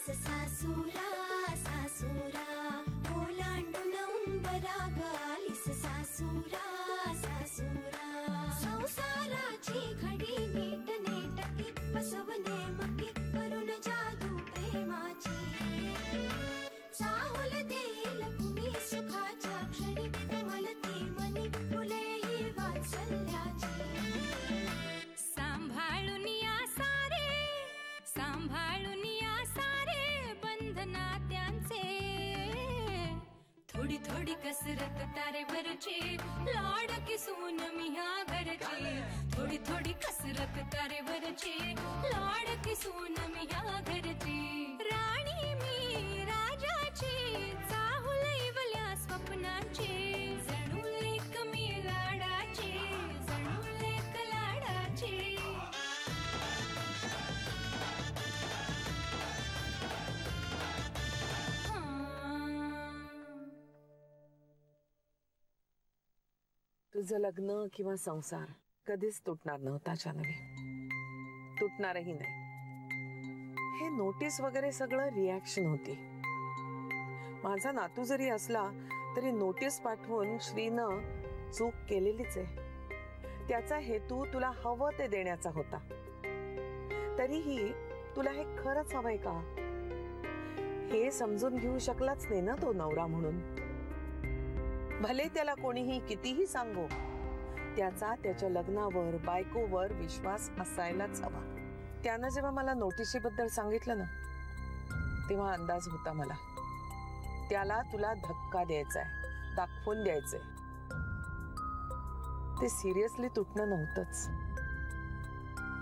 आलीस सासूरा सासूरा ओलांडून उंबराग आलीस सासूरा सासूरा संसाराची घडी नीट नेटकी बसवणे मकी करून जादू प्रेमाची चाहुल देईल कुणी सुखाच्या क्षणी कोमलते मनी फुले ही वात्सल्याची सांभाळून या सारे बंधना त्यांचे थोडी थोडी कसरत तारेवरची लाडकी सून मी ह्या घरची थोडी थोडी कसरत तारेवरची लाडकी सून मी ह्या घरची राणी मी राजाची चाहुल इवल्या स्वप्नाची जणू एक मी लाडाची जणू एक लाडाची तुझं लग्न किंवा संसार कधीच तुटणार नव्हता जानवी, तुटणारही नाही. हे नोटीस वगैरे सगळं रिॲक्शन होती. माझा नातू जरी असला तरी नोटीस पाठवून श्रीनं चूक केलेलीच आहे. त्याचा हेतू तुला हवं ते देण्याचा होता. तरीही तुला हे खरंच हवंय का हे समजून घेऊ शकलाच नाही ना तो नवरा म्हणून. भले त्याला कोणीही कितीही सांगो, त्याचा त्याच्या लग्नावर बायकोवर विश्वास असायलाच हवा. त्यानं जेव्हा मला नोटिशीबद्दल सांगितलं ना तेव्हा अंदाज होता मला त्याला तुला धक्का द्यायचाय, दाखवून द्यायचंय. ते सिरियसली तुटणं नव्हतंच.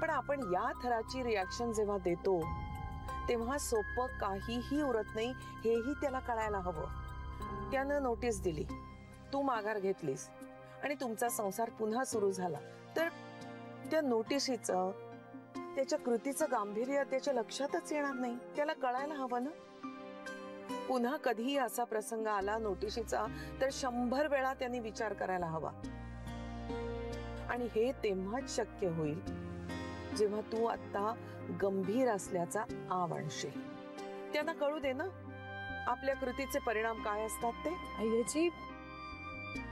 पण आपण या थराची रिॲक्शन जेव्हा देतो तेव्हा सोपं काहीही उरत नाही हेही त्याला कळायला हवं. त्यानं नोटीस दिली, तू माघार घेतलीस आणि तुमचा संसार पुन्हा सुरू झाला तर त्या नोटिशीचं त्याच्या कृतीचं गांभीर्य त्याच्या लक्षातच येणार नाही. त्याला कळायला हवं ना. पुन्हा कधीही असा प्रसंग आला नोटिशीचा तर 100 वेळा त्यांनी विचार करायला हवा. आणि हे तेव्हाच शक्य होईल जेव्हा तू आता गंभीर असल्याचा आव आणशील. त्यांना कळू दे ना आपल्या कृतीचे परिणाम काय असतात ते. आईची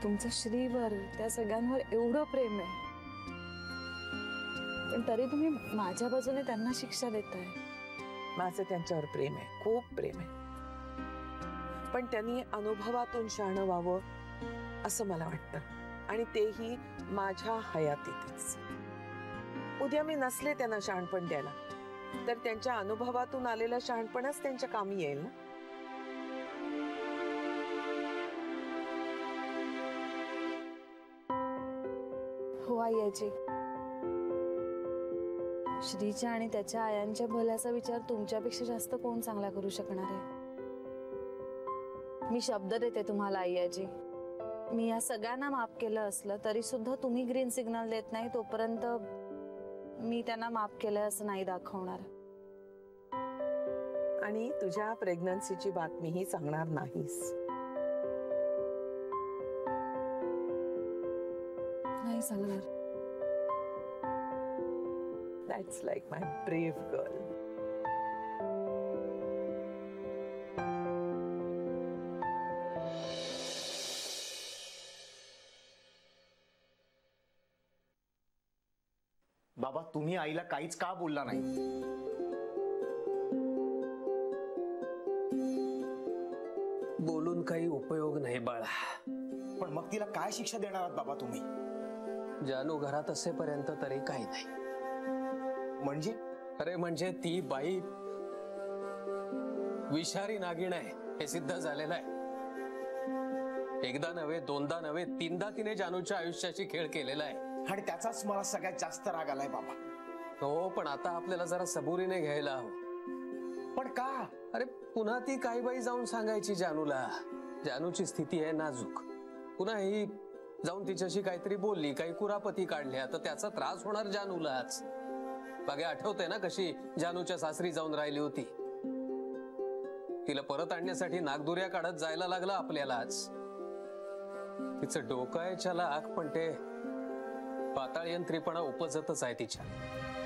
तुमचं श्रीवर त्या सगळ्यांवर एवढं प्रेम आहे पण तरी तुम्ही माझ्या बाजूने त्यांना शिक्षा देताय. माझं त्यांच्यावर प्रेम आहे, खूप प्रेम आहे. पण त्यांनी अनुभवातून शहाणं व्हावं असं मला वाटतं आणि तेही माझ्या हयातीतच. उद्या मी नसले त्यांना शहाणपण द्यायला तर त्यांच्या अनुभवातून आलेलं शहाणपणच त्यांच्या कामी येईल ना. हो आईची, श्रीच्या आणि त्याच्या आयांच्या भल्याचा विचार तुमच्यापेक्षा जास्त कोण चांगला करू शकणार आहे. मी शब्द देते तुम्हाला आईची, मी या सगळ्यांना माफ केलं असलं तरी सुद्धा तुम्ही ग्रीन सिग्नल देत नाही तोपर्यंत मी त्यांना माफ केलंय असं नाही दाखवणार. आणि तुझ्या प्रेग्नन्सीची बातमीही सांगणार नाहीस. नाही सांगणार. That's like my brave girl. बाबा तुम्ही आईला काहीच का बोलला नाही? बोलून काही उपयोग नाही बाळा. पण मग तिला काय शिक्षा देणार आहात बाबा तुम्ही? जानू घरात असेपर्यंत तरी काही नाही. म्हणजे? अरे म्हणजे ती बाई विषारी नागिण आहे हे सिद्ध झालेलं आहे. एकदा नव्हे, दोनदा नव्हे, 3दा तिने जानूच्या आयुष्याची खेळ केलेला आहे. आणि त्याचाच मला सगळ्यात जास्त राग आलाय बाबा. हो पण आता आपल्याला जरा सबुरीने घ्यायला हवं. पण का? अरे पुन्हा ती काही बाई जाऊन सांगायची जानूला जानूची स्थिती आहे नाजूक. पुन्हा ही जाऊन तिच्याशी काहीतरी बोलली, काही कुरापती काढल्या तर त्याचा त्रास होणार जानूलाच. बागे आठवतंय ना कशी जानूच्या सासरी जाऊन राहिली होती. तिला परत आणण्यासाठी नागदुर्या काढत जायला लागला आपल्यालाच. तिचं डोकं आहे चलाक पण ते पाताळयंत्रीपणा उपजतच आहे तिच्या.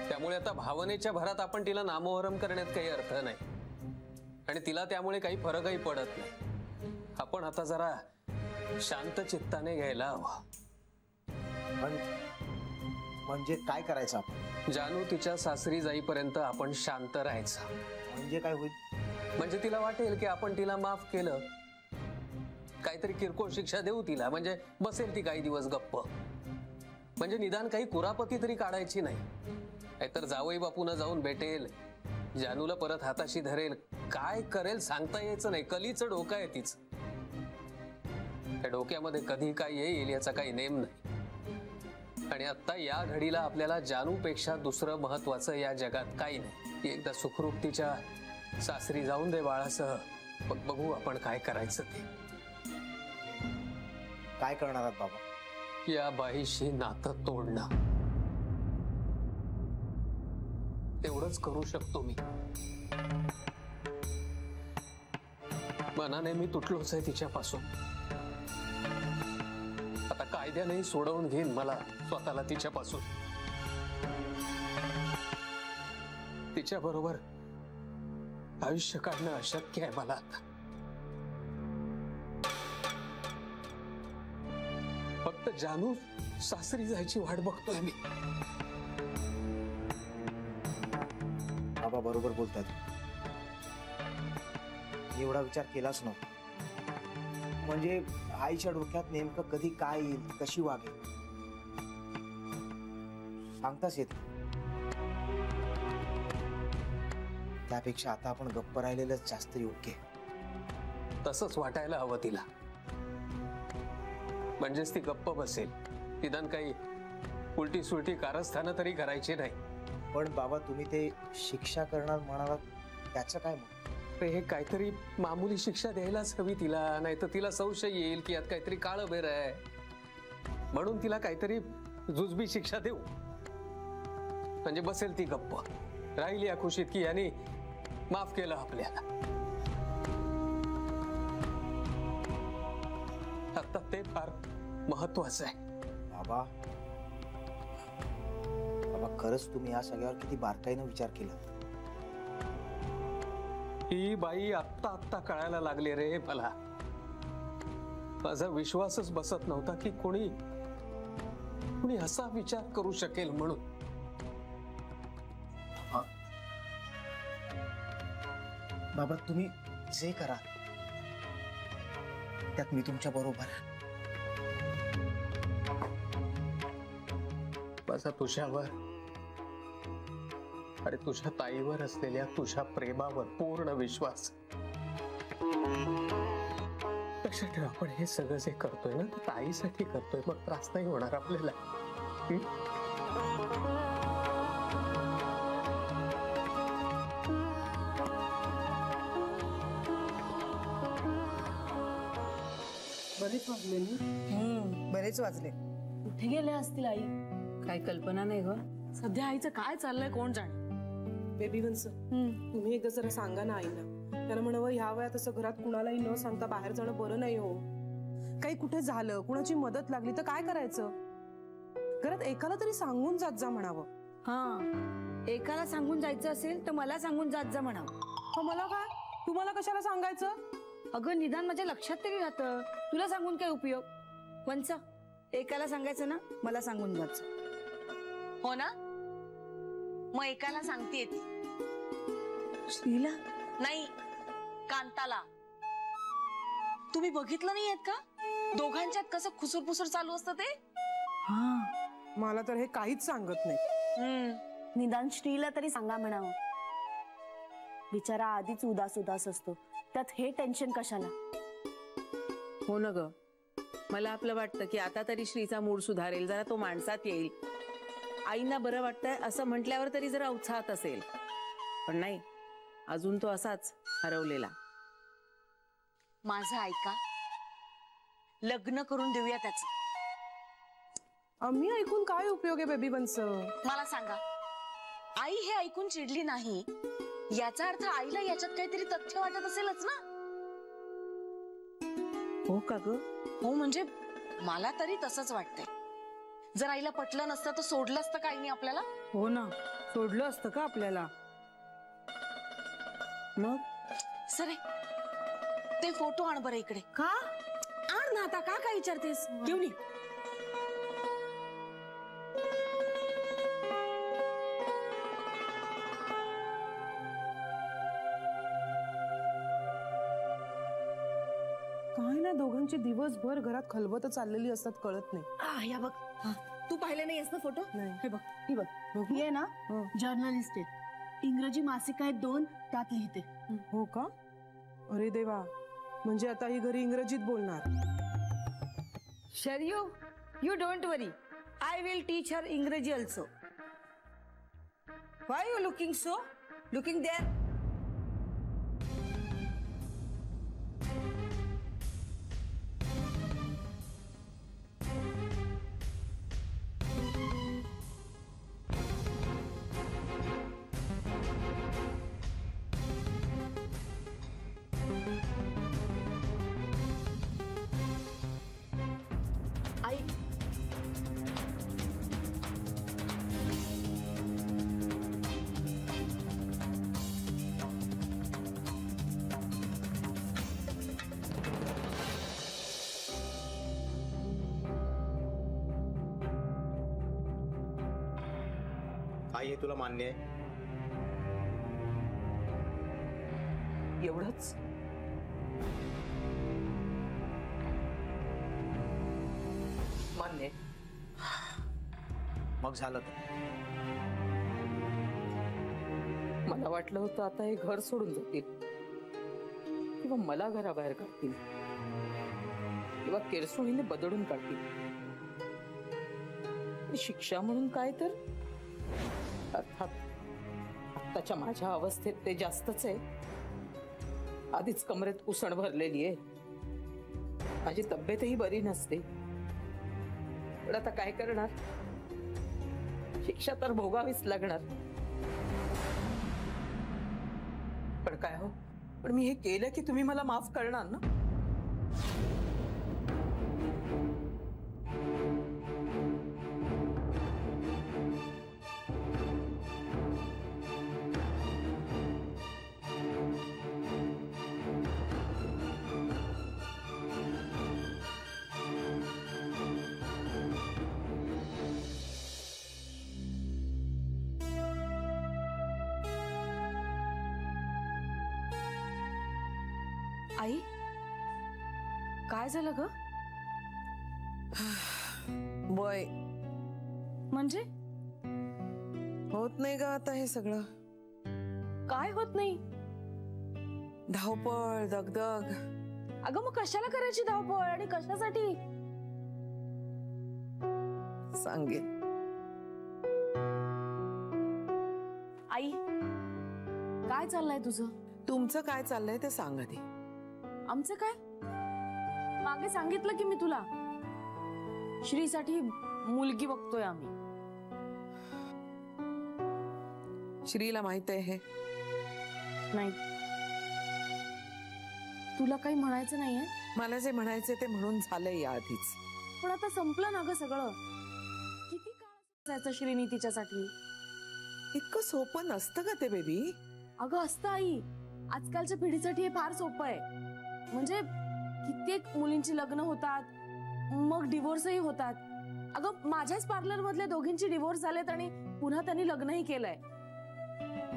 त्यामुळे आता भावनेच्या भरात आपण तिला नामोहरम करण्यात काही अर्थ नाही. आणि तिला त्यामुळे काही फरकही पडत नाही. आपण आता जरा शांत चित्ताने घ्यायला हवं. म्हणजे काय करायचं आपण? जानू तिच्या सासरी जाईपर्यंत आपण शांत राहायचं. म्हणजे काय होईल? म्हणजे तिला वाटेल की आपण तिला माफ केलं, काहीतरी किरकोळ शिक्षा देऊ तिला, म्हणजे बसेल ती काही दिवस गप्प. म्हणजे निदान काही कुरापती तरी काढायची नाही. नाहीतर जावई बापूंना जाऊन भेटेल, जानूला परत हाताशी धरेल, काय करेल सांगता यायचं नाही. कलीचं डोकं आहे तिचं. त्या डोक्यामध्ये कधी काय येईल याचा काही नेम नाही. आणि आता या घडीला आपल्याला जानूपेक्षा दुसरं महत्वाचं या जगात काही नाही. एकदा सुखरूप तिच्या सासरी जाऊन दे बाळासह, मग बघू आपण काय करायचं ते. काय करणार आहात बाबा? या बाईशी नातं तोडणं, तेवढंच करू शकतो मी. मनाने मी तुटलोच आहे तिच्यापासून. आता कायद्यानेही सोडवून घेईन मला स्वतःला तिच्यापासून. तिच्या बरोबर आयुष्य काढणं अशक्य आहे मला आता. फक्त जानू सासरी जायची वाट बघतोय मी. बाबा बरोबर बोलतात. एवढा विचार केलाच नव्हता. म्हणजे आईच्या डोक्यात नेमकं कधी काय येईल, कशी वागेल सांगताच येत. त्यापेक्षा आता आपण गप्प राहिलेलंच जास्त योग्य आहे. तसंच वाटायला हवं तिला. म्हणजेच ती गप्प बसेल, निदान काही उलटी सुलटी कारस्थानं तरी करायची नाही. पण बाबा तुम्ही ते शिक्षा करणार म्हणालात, त्याचं काय मग? हे काहीतरी मामूली शिक्षा द्यायलाच हवी तिला, नाही तर तिला संशय येईल की यात काहीतरी काळं बेर आहे. म्हणून तिला काहीतरी जुजबी शिक्षा देऊ, म्हणजे बसेल ती गप्प, राहील या खुशीत की यांनी माफ केलं आपल्याला. आता ते फार महत्वाचं आहे. बाबा बाबा खरंच तुम्ही या सगळ्यावर किती बारकाईनं विचार केला. ही बाई आत्ता आत्ता कळायला लागली रे मला. माझा विश्वासच बसत नव्हता की कोणी असा विचार करू शकेल म्हणून. बाबा तुम्ही जे करा त्यात मी तुमच्या बरोबर. माझा तुझ्यावर आणि तुझ्या ताईवर असलेल्या तुझ्या प्रेमावर पूर्ण विश्वास. लक्षात ठेव, आपण हे सगळं जे करतोय ना ते ताईसाठी करतोय, मग त्रास नाही होणार आपल्याला. बरेच वाजले ना? बरेच वाजले. कुठे गेले असतील आई? काय कल्पना नाही ग. सध्या आईचं काय चाललंय कोण जाणे. बेबी वंस तुम्ही एकदा जरा सांगा ना आईला. त्याला म्हणावं ह्या वयात असं घरात कुणालाही न सांगता बाहेर जाणं बरं नाही हो. काही कुठे झालं, कुणाची मदत लागली तर काय करायचं? घरात एकाला तरी सांगून जात जा म्हणावं. हा, एकाला सांगून जायचं असेल तर मला सांगून जात जा म्हणावं. मग मला काय, तुम्हाला कशाला सांगायचं? अगं निदान माझ्या लक्षात तरी राहतं. तुला सांगून काय उपयोग? वंच, एकाला सांगायचं ना, मला सांगून जायचं. हो ना, मग एकाला सांगते ती. श्रीला नाही, कांताला. तुम्ही बघितलं नाहीयेत का दोघांच्यात कसं खुसूरपुसूर चालू असतं ते? हा, मला तर हे काहीच सांगत नाही. निदान श्रीला तरी सांगा म्हणावं. बिचारा आधीच उदास उदास असतो, त्यात हे टेन्शन कशाला? हो ना ग, मला आपलं वाटतं की आता तरी श्रीचा मूड सुधारेल, जरा तो माणसात येईल. आईना बरं वाटतंय असं म्हटल्यावर तरी जरा उत्साहात असेल, पण नाही, अजून तो असाच हरवलेला. माझं ऐका, लग्न करून देऊया त्याचं. आम्ही ऐकून काय उपयोग आहे बेबी वंस? मला सांगा, आई हे ऐकून चिडली नाही याचा अर्थ आईला याच्यात काहीतरी तथ्य वाटत असेलच ना? हो का ग? हो, म्हणजे मला तरी तसंच वाटतंय. जर आईला पटलं नसतं तर सोडलं असतं काही नाही आपल्याला. हो ना, सोडलं असतं का आपल्याला? मग सरे ते फोटो आण बरं इकडे. का आण ना आता, का काय विचारतेस? घेऊन ये. काय ना दोघांची दिवसभर घरात खलबत चाललेली असतात, कळत नाही. या बघ, तू पाहिले नाही ना फोटो? नाही. हे बघ, ही बघ, ही आहे ना जर्नलिस्ट आहे. इंग्रजी मासिक आहेत 2, त्यात लिहिते. हो का? अरे देवा, म्हणजे आता ही घरी इंग्रजीत बोलणार. Sharyu, you don't worry. I will teach her English also. Why you looking so? Looking there? आई आई हे तुला मान्य आहे? एवढंच? मान्य. मग झालं तर. मला वाटलं होतं आता हे घर सोडून जातील किंवा मला घराबाहेर काढतील किंवा केरसुणीने बदडून काढतील. आणि शिक्षा म्हणून काय तर अर्थात आत्ताच्या माझ्या अवस्थेत ते जास्तच आहे. आधीच कमरेत उसण भरलेली आहे, माझी तब्येतही बरी नसते. पण आता काय करणार, शिक्षा तर भोगावीच लागणार. पण काय हो, पण मी हे केलं की तुम्ही मला माफ करणार ना? आई काय झालं ग? वय म्हणजे होत नाही का आता हे सगळं? काय होत नाही? धावपळ, दगदग. अगं मग कशाला करायची धावपळ आणि कशासाठी? सांगेन. आई काय चाललंय तुझं? तुमचं काय चाललंय ते सांग आधी. आमचं काय? मागे सांगितलं की मी तुला, श्रीसाठी मुलगी बघतोय आम्ही. श्रीला माहित आहे हे? नाही. तुला काही म्हणायचं नाहीये? मला जे म्हणायचे ते म्हणून झालंय या आधीच. पण आता संपलं ना ग सगळं. किती काळ जायचं श्रीनी तिच्यासाठी? इतकं सोपं नसतं का ते बेबी? अगं असतं आई, आजकालच्या पिढीसाठी हे फार सोपं आहे. म्हणजे कित्येक मुलींची लग्न होतात, मग डिवोर्सही होतात. अगं माझ्याच पार्लर मधल्या दोघींची डिवोर्स झालेत आणि पुन्हा त्यांनी लग्नही केलंय.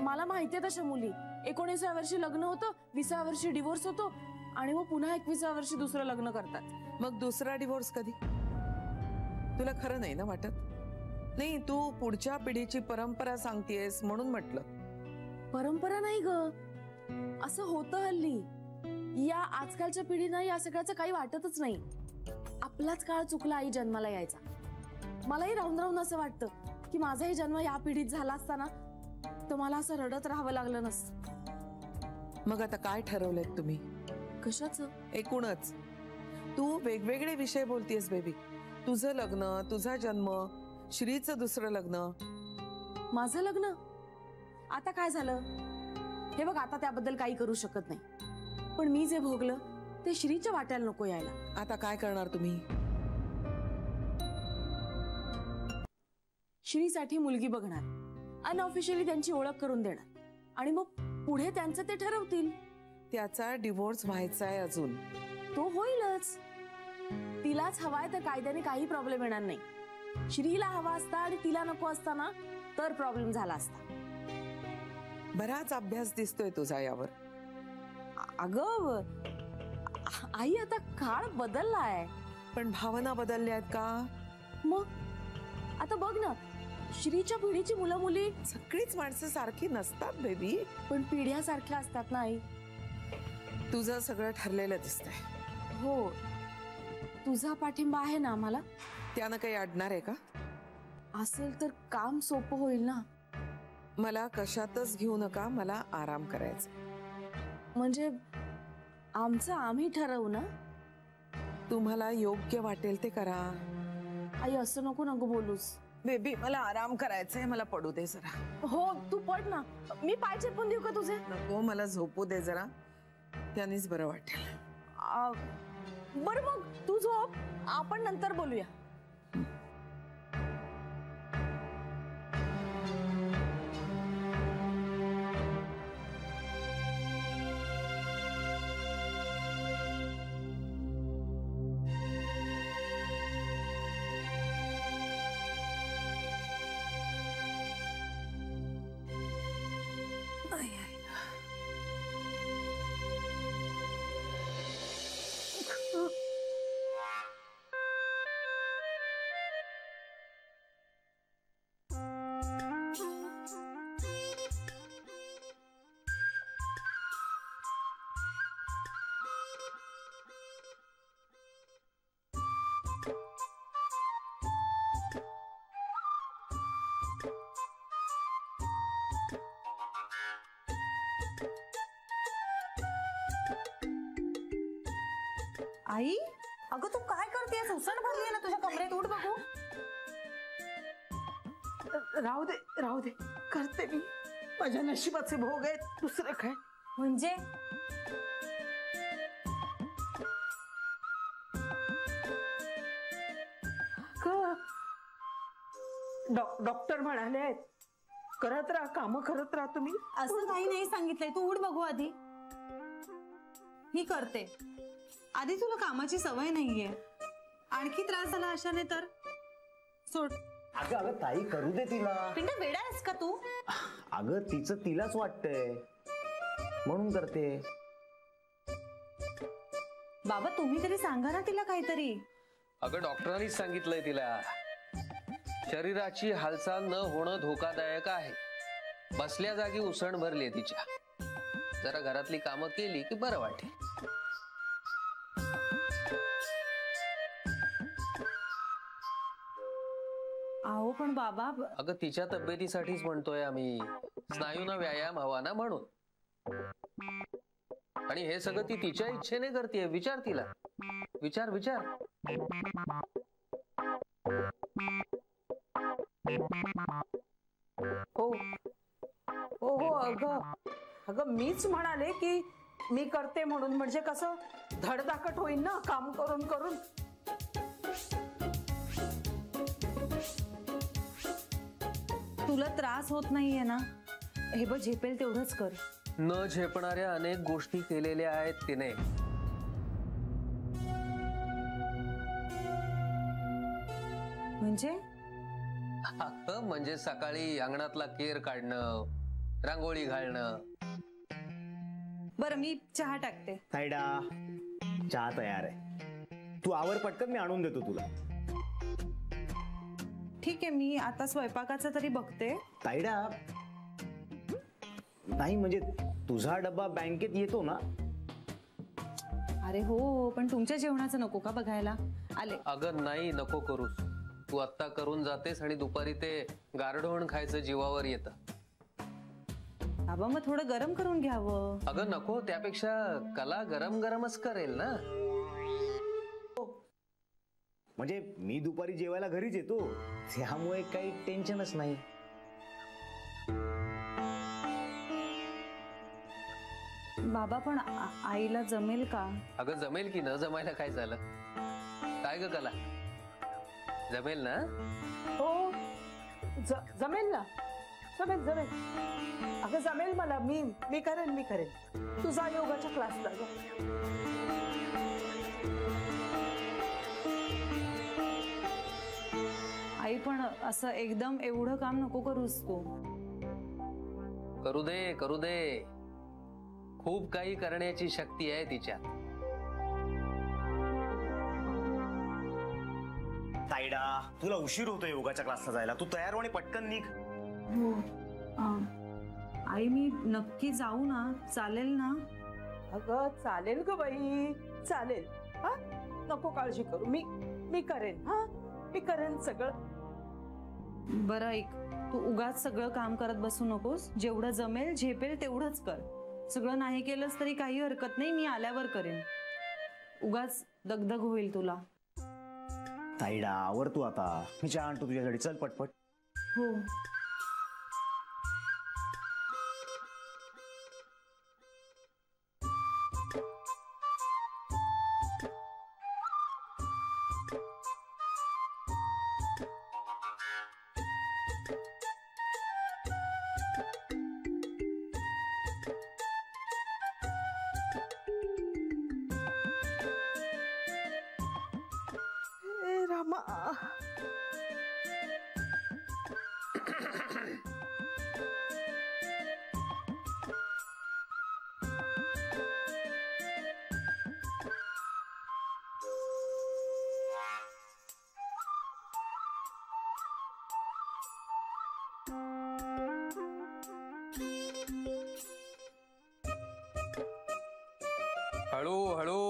मला माहितीये तशा मुली. 19व्या वर्षी लग्न होतं, 20व्या वर्षी डिवोर्स होतो आणि मग पुन्हा 21व्या वर्षी दुसरं लग्न करतात. मग दुसरा डिवोर्स कधी? तुला खरं नाही ना वाटत? नाही, तू पुढच्या पिढीची परंपरा सांगतेस म्हणून म्हटलं. परंपरा नाही ग, असं होतं हल्ली. या आजकालच्या पिढीनं या सगळ्याचं काही वाटतच नाही. आपलाच काळ चुकला आई जन्माला यायचा. मलाही राहून राहून असं वाटतं की माझाही जन्म या पिढीत झाला असताना तर मला असं रडत राहावं लागलं नसतं. मग आता काय ठरवलंय तुम्ही? कशाचं? एकूणच तू वेगवेगळे विषय बोलतेस बेबी. तुझं लग्न, तुझा जन्म, श्रीचं दुसरं लग्न. माझं लग्न? आता काय झालं? हे बघ, आता त्याबद्दल काही करू शकत नाही. पण मी जे भोगलं ते श्रीच्या वाट्याला नको यायला. आता काय करणार तुम्ही? श्रीसाठी मुलगी बघणार, अनऑफिशियली त्यांची ओळख करून देणार आणि मग पुढे त्यांचं ते ठरवतील. त्याचा डिवोर्स व्हायचा आहे अजून. तो होईलच. तिलाच हवाय तर कायद्याने काही प्रॉब्लेम येणार नाही. श्रीला हवा असता आणि तिला नको असताना तर प्रॉब्लेम झाला असता. बराच अभ्यास दिसतोय तुझा यावर. अगं आई, आता काळ बदललाय. पण भावना बदलल्या आहेत का? मग आता बघ ना, श्रीच्या पिढीची मुलं मुली सगळीच माणसं सारखी नसतात बेबी. पण पिढ्या सारख्या असतात ना आई. तुझं सगळं ठरलेलं दिसतंय. हो, तुझा पाठिंबा आहे ना आम्हाला? त्यानं काही अडणार आहे का? असेल तर काम सोपं होईल ना. मला कशातच घेऊ नका, मला आराम करायचा. म्हणजे आमचं आम्ही ठरवू ना. तुम्हाला योग्य वाटेल ते करा. आई, असं नको नको बोलूस. बेबी, मला आराम करायचंय, मला पडू दे जरा. हो, तू पड ना. मी पाय चेपून देऊ का तुझे? नको, मला झोपू दे जरा, त्यानेच बरं वाटेल. बरं मग तू झोप, आपण नंतर बोलूया. आई, अगं तू काय करतेस? उसण भरली ना तुझ्या कमरेत. उठ बघू. राहू दे, राहू दे, करते मी. माझ्या नशिबाचे भोग आहेत, दुसरं काय. म्हणजे डॉक्टर म्हणाले आहेत करत राहा, काम करत राहा तुम्ही. असं काही नाही सांगितलंय. तू उठ बघू आधी. ही करते. आधी तुला कामाची सवय नाहीये, आणखी त्रास झाला अशाने तर सोड. अगं अगं ताई, करू दे तिला. पिंडा, वेडा आहेस का तू? अगं तिचं तिलाच वाटतंय म्हणून करते. बाबा, तुम्ही तरी सांगा ना तिला काहीतरी. अगं डॉक्टरांनीच सांगितलंय तिला, शरीराची हालचाल न होणं धोकादायक आहे. बसल्या जागी उसण भरली तिच्या. जरा घरातली कामं केली की बरं वाटेल. अहो पण बाबा, अगं तिच्या तब्येतीसाठीच म्हणतोय आम्ही. स्नायूंना व्यायाम हवा ना म्हणून. आणि हे सगळं ती तिच्या इच्छेने करते. विचार तिला, विचार विचार. हो हो हो, अगं मीच म्हणाले की मी करते म्हणून. म्हणजे कसं धडधाकट होईल ना काम करून करून. तुला त्रास होत नाहीये ना? हे बघ, झेपेल तेवढंच कर. न झेपणाऱ्या अनेक गोष्टी केलेल्या आहेत तिने. म्हणजे म्हणजे सकाळी अंगणातला केर काढणं, रांगोळी घालणं. बरं, मी चहा टाकते. ताईडा, चहा तयार आहे. तू आवर पटकन, मी आणून देतो तुला. ठीक आहे, मी आता स्वयंपाकाचं तरी बघते. ताईडा, नाही म्हणजे तुझा डब्बा बँकेत येतो ना. अरे हो, पण तुमच्या जेवणाचं नको का बघायला? आले. अगं नाही, नको करूस. तू आत्ता करून जातेस आणि दुपारी ते गारढोण खायचं जीवावर येतं. बाबा, मग थोडं गरम करून घ्यावं. अगं नको, त्यापेक्षा कला गरम गरमच करेल ना. म्हणजे मी दुपारी जेवायला घरीच येतो, त्यामुळे काही टेन्शनच नाही. बाबा, पण आईला जमेल का? अगं जमेल की न जमायला काय झालं? काय ग कला, जमेल ना? हो, जमेल ना. जमेल जमेल. अगं जमेल मला. मी करेन. तुझा योगाच्या क्लासला जा. आई पण असं एकदम एवढं काम नको करूस तू. करू दे. खूप काही करण्याची शक्ती आहे तिच्यात. ताईडा, तुला उशीर होतो योगाच्या क्लासला जायला. तू तयार हो आणि पटकन निघ. हो आई मी नक्की जाऊ ना? चालेल ना? अगं चालेल ग बाई, चालेल. हा नको काळजी करू. मी करेन. हा मी करेन सगळं. बरं ऐक, तू उगाच सगळं काम करत बसू नकोस. जेवढं जमेल झेपेल तेवढंच कर. सगळं नाही केलंस तरी काही हरकत नाही, मी आल्यावर करेन. उगाच दगदग होईल तुला. ताईडा आवर तू आता. मी चहा आणतो तुझ्यासाठी. चल पटपट. हो. रामा. हळू